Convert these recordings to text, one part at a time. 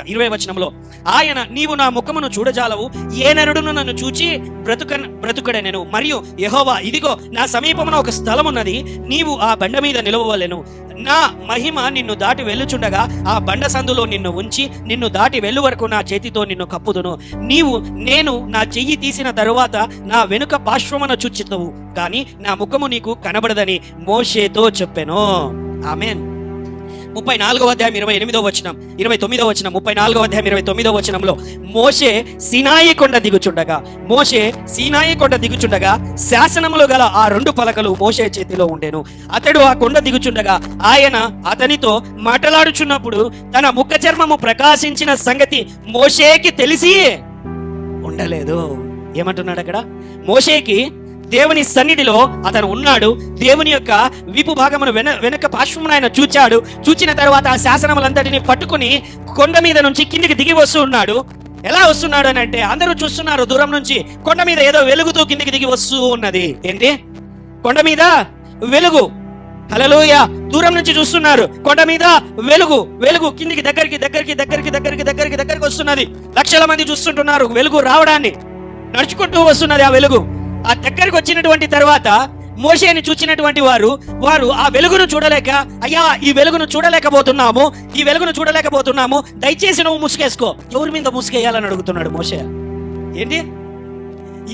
20వ వచనంలో ఆయన, నీవు నా ముఖమును చూడజాలవు, ఏ నరుడును నన్ను చూచి బ్రతుకడెనెను. మరియు యెహోవా, ఇదిగో నా సమీపమున ఒక స్థలం ఉన్నది, నీవు ఆ బండ మీద నిలవవలెను. నా మహిమ నిన్ను దాటి వెళ్ళుచుండగా ఆ బండ సందులో నిన్ను ఉంచి నిన్ను దాటి వెళ్ళు వరకు నా చేతితో నిన్ను కప్పుదును. నేను నా చెయ్యి తీసిన తరువాత నా వెనుక పార్శ్వమున చూచితవు, కానీ నా ముఖము నీకు కనబడదని మోషేతో చెప్పెను. ఆమేన్. 34వ అధ్యాయం 29వ వచనం 29వ వచనం 34వ అధ్యాయం 29వ వచనంలో మోషే సీనాయి కొండ దిగుచుండగా శాసనములు గల ఆ 2 పలకలు మోషే చేతిలో ఉండెను. అతడు ఆ కొండ దిగుచుండగా ఆయన అతనితో మాట్లాడుచున్నప్పుడు తన ముఖ చర్మము ప్రకాశించిన సంగతి మోషేకి తెలిసి ఉండలేదు. ఏమంటున్నాడు అక్కడ? మోషేకి దేవుని సన్నిధిలో అతను ఉన్నాడు. దేవుని యొక్క విపు భాగమును వెనక పార్శ్వమున ఆయన చూచిన తర్వాత ఆ శాసనములంతటిని పట్టుకుని కొండ మీద నుంచి కిందికి దిగి వస్తూ ఉన్నాడు. ఎలా వస్తున్నాడు అని అంటే, అందరూ చూస్తున్నారు దూరం నుంచి. కొండ మీద ఏదో వెలుగుతూ కిందికి దిగి వస్తూ ఉన్నది. ఏంటి? కొండ మీద వెలుగు. హల్లెలూయా. దూరం నుంచి చూస్తున్నారు, కొండ మీద వెలుగు కిందికి దగ్గరికి వస్తున్నది. లక్షల మంది చూస్తుంటున్నారు వెలుగు రావడాన్ని. నడుచుకుంటూ వస్తున్నది ఆ వెలుగు. ఆ దగ్గరికి వచ్చినటువంటి తర్వాత మోషేని చూచినటువంటి వారు ఆ వెలుగును చూడలేక, అయ్యా ఈ వెలుగును చూడలేకపోతున్నాము, దయచేసి నువ్వు ముసుగేసుకో. ఎవరి మీద ముసుగేయాలని అడుగుతున్నాడు మోషే. ఏంటి?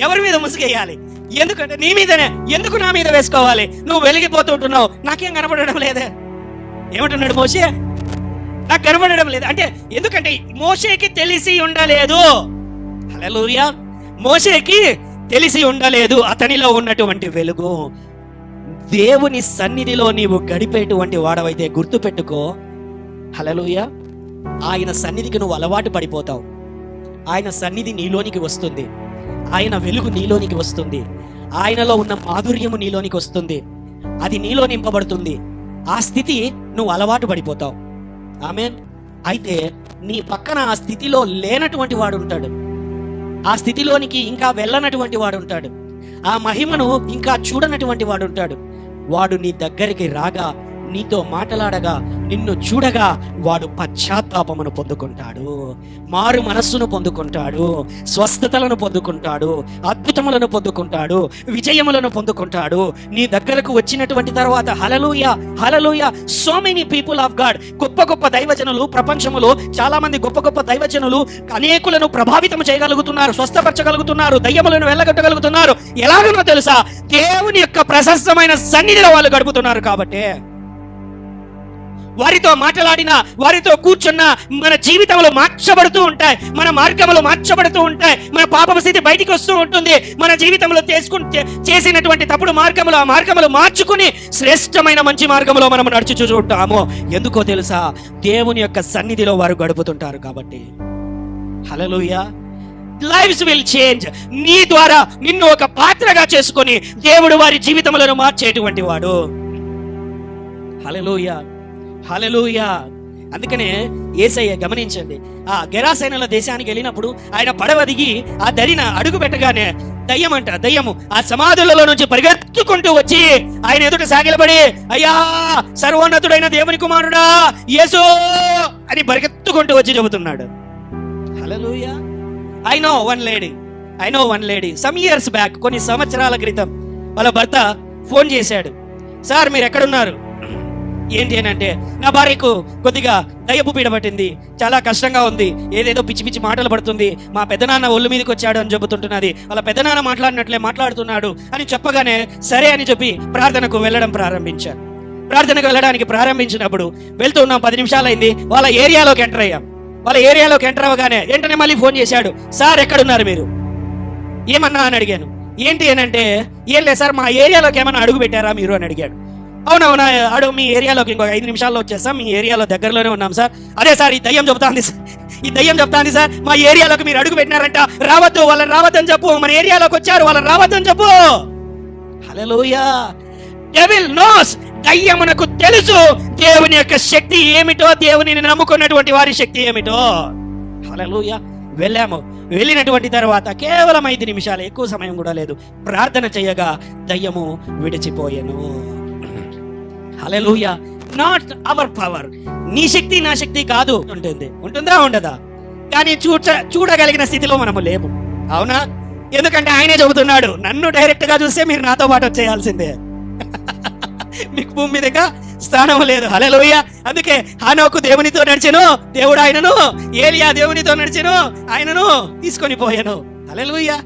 ఎవరి మీద ముసుగేయాలి? ఎందుకంటే నీ మీదనే. ఎందుకు నా మీద వేసుకోవాలి? నువ్వు వెలిగిపోతుంటున్నావు, నాకేం కనబడడం లేదే. ఏమంటున్నాడు మోషే? నాకు కనబడడం లేదు అంటే, ఎందుకంటే మోషేకి తెలిసి ఉండలేదు. హల్లెలూయా. మోషేకి తెలిసి ఉండలేదు అతనిలో ఉన్నటువంటి వెలుగు. దేవుని సన్నిధిలో నీవు గడిపేటువంటి వాడవైతే గుర్తుపెట్టుకో, హల్లెలూయా, ఆయన సన్నిధికి నువ్వు అలవాటు పడిపోతావు. ఆయన సన్నిధి నీలోనికి వస్తుంది, ఆయన వెలుగు నీలోనికి వస్తుంది, ఆయనలో ఉన్న మాధుర్యము నీలోనికి వస్తుంది, అది నీలో నింపబడుతుంది. ఆ స్థితి నువ్వు అలవాటు పడిపోతావు. ఆమేన్. అయితే నీ పక్కన ఆ స్థితిలో లేనటువంటి వాడు ఉంటాడు, ఆ స్థితిలోనికి ఇంకా వెళ్ళనటువంటి వాడు ఉంటాడు, ఆ మహిమను ఇంకా చూడనటువంటి వాడు ఉంటాడు. వాడు నీ దగ్గరికి రాగా, నీతో మాట్లాడగా, నిన్ను చూడగా వాడు పశ్చాత్తాపమును పొందుకుంటాడు, మారు మనస్సును పొందుకుంటాడు, స్వస్థతలను పొందుకుంటాడు, అద్భుతములను పొందుకుంటాడు, విజయములను పొందుకుంటాడు. నీ దగ్గరకు వచ్చినటువంటి తర్వాత hallelujah, hallelujah. So many people of God, గొప్ప దైవజనులు ప్రపంచములో చాలా మంది గొప్ప దైవజనులు అనేకులను ప్రభావితం చేయగలుగుతున్నారు, స్వస్థపరచగలుగుతున్నారు, దయ్యములను వెళ్ళగొట్టగలుగుతున్నారు. ఎలాగనో తెలుసా? దేవుని యొక్క ప్రశస్తమైన సన్నిధిలో వాళ్ళు గడుపుతున్నారు. కాబట్టి వారితో మాట్లాడినా, వారితో కూర్చున్నా మన జీవితంలో మార్చబడుతూ ఉంటాయి, మన మార్గములు మార్చబడుతూ ఉంటాయి, మన పాప స్థితి బయటికి వస్తూ ఉంటుంది. మన జీవితంలో చేసినటువంటి తప్పుడు మార్గములు, ఆ మార్గములు మార్చుకుని శ్రేష్టమైన మంచి మార్గంలో మనం నడుచుకుంటాము. ఎందుకో తెలుసా? దేవుని యొక్క సన్నిధిలో వారు గడుపుతుంటారు కాబట్టి. హల్లెలూయా. Lives will change. నీ ద్వారా నిన్ను ఒక పాత్రగా చేసుకొని దేవుడు వారి జీవితములను మార్చేటువంటి వాడు. హల్లెలూయా, హల్లెలూయా. అందుకనే యేసయ్య గమనించండి, ఆ గెరాసేనల దేశానికి వెళ్ళినప్పుడు ఆయన పడవ దిగి ఆ దరిన అడుగు పెట్టగానే దయ్యము ఆ సమాధులలో నుంచి పరిగెత్తుకుంటూ వచ్చి ఆయన ఎదుట సాగిలపడి, అయ్యా సర్వోన్నతుడైన దేవుని కుమారుడా యేసు అని పరిగెత్తుకుంటూ వచ్చి చెబుతున్నాడు. Hallelujah. I know one lady some years back, కొన్ని సంవత్సరాల క్రితం వాళ్ళ భర్త ఫోన్ చేశాడు, సార్ మీరు ఎక్కడున్నారు? ఏంటి అని అంటే, నా భార్యకు కొద్దిగా దయ్యపు పీడ పట్టింది, చాలా కష్టంగా ఉంది, ఏదేదో పిచ్చి మాటలు పడుతుంది, మా పెద్దనాన్న ఒళ్ళు మీదకి వచ్చాడు అని చెబుతుంటున్నది, వాళ్ళ పెద్దనాన్న మాట్లాడినట్లే మాట్లాడుతున్నాడు అని చెప్పగానే సరే అని చెప్పి ప్రార్థనకు వెళ్ళడం ప్రారంభించారు. ప్రార్థనకు వెళ్ళడానికి ప్రారంభించినప్పుడు వెళ్తూ ఉన్నాం, 10 నిమిషాలు అయింది. వాళ్ళ ఏరియాలోకి ఎంటర్ అవ్వగానే వెంటనే మళ్ళీ ఫోన్ చేశాడు, సార్ ఎక్కడున్నారు మీరు? ఏమన్నా అని అడిగాను. ఏంటి అని అంటే, ఏం లేదు సార్, మా ఏరియాలోకి ఏమన్నా అడుగు పెట్టారా మీరు అని అడిగాడు. అవునవునా, అడుగు, మీ ఏరియాలోకి ఇంకొక 5 నిమిషాల్లో వచ్చేస్తాం, మీ ఏరియాలో దగ్గరలోనే ఉన్నాం సార్. అదే సార్, ఈ దయ్యం చెప్తాంది సార్, మా ఏరియాలోకి మీరు అడుగు పెట్టినారంట, రావద్దు, వాళ్ళని రావద్దని చెప్పు, మన ఏరియాలోకి వచ్చారు, వాళ్ళని రావద్దని చెప్పు. హల్లెలూయా. డెవిల్ నోస్, దయ్యమునకు తెలుసు దేవుని యొక్క శక్తి ఏమిటో, దేవునిని నమ్ముకున్నటువంటి వారి శక్తి ఏమిటో. హల్లెలూయా. వెళ్ళినటువంటి తర్వాత కేవలం 5 నిమిషాలు, ఎక్కువ సమయం కూడా లేదు, ప్రార్థన చేయగా దయ్యము విడిచిపోయెను. హల్లెలూయా. నాట్ అవర్ పవర్, నీ శక్తి నా శక్తి కాదు ఉంటుంది. ఉంటుందా ఉండదా? కానీ చూడగలిగిన స్థితిలో మనము లేము. అవునా? ఎందుకంటే ఆయనే చెబుతున్నాడు, నన్ను డైరెక్ట్ గా చూస్తే మీరు నాతో పాటు వచ్చేయాల్సిందే. మీకు భూమి మీదగా స్థానం లేదు. హల్లెలూయా. అందుకే హనోకు దేవునితో నడిచెను, దేవుడు ఆయనను. ఏలియా దేవునితో నడిచెను, ఆయనను తీసుకొని పోయాను. హల్లెలూయా.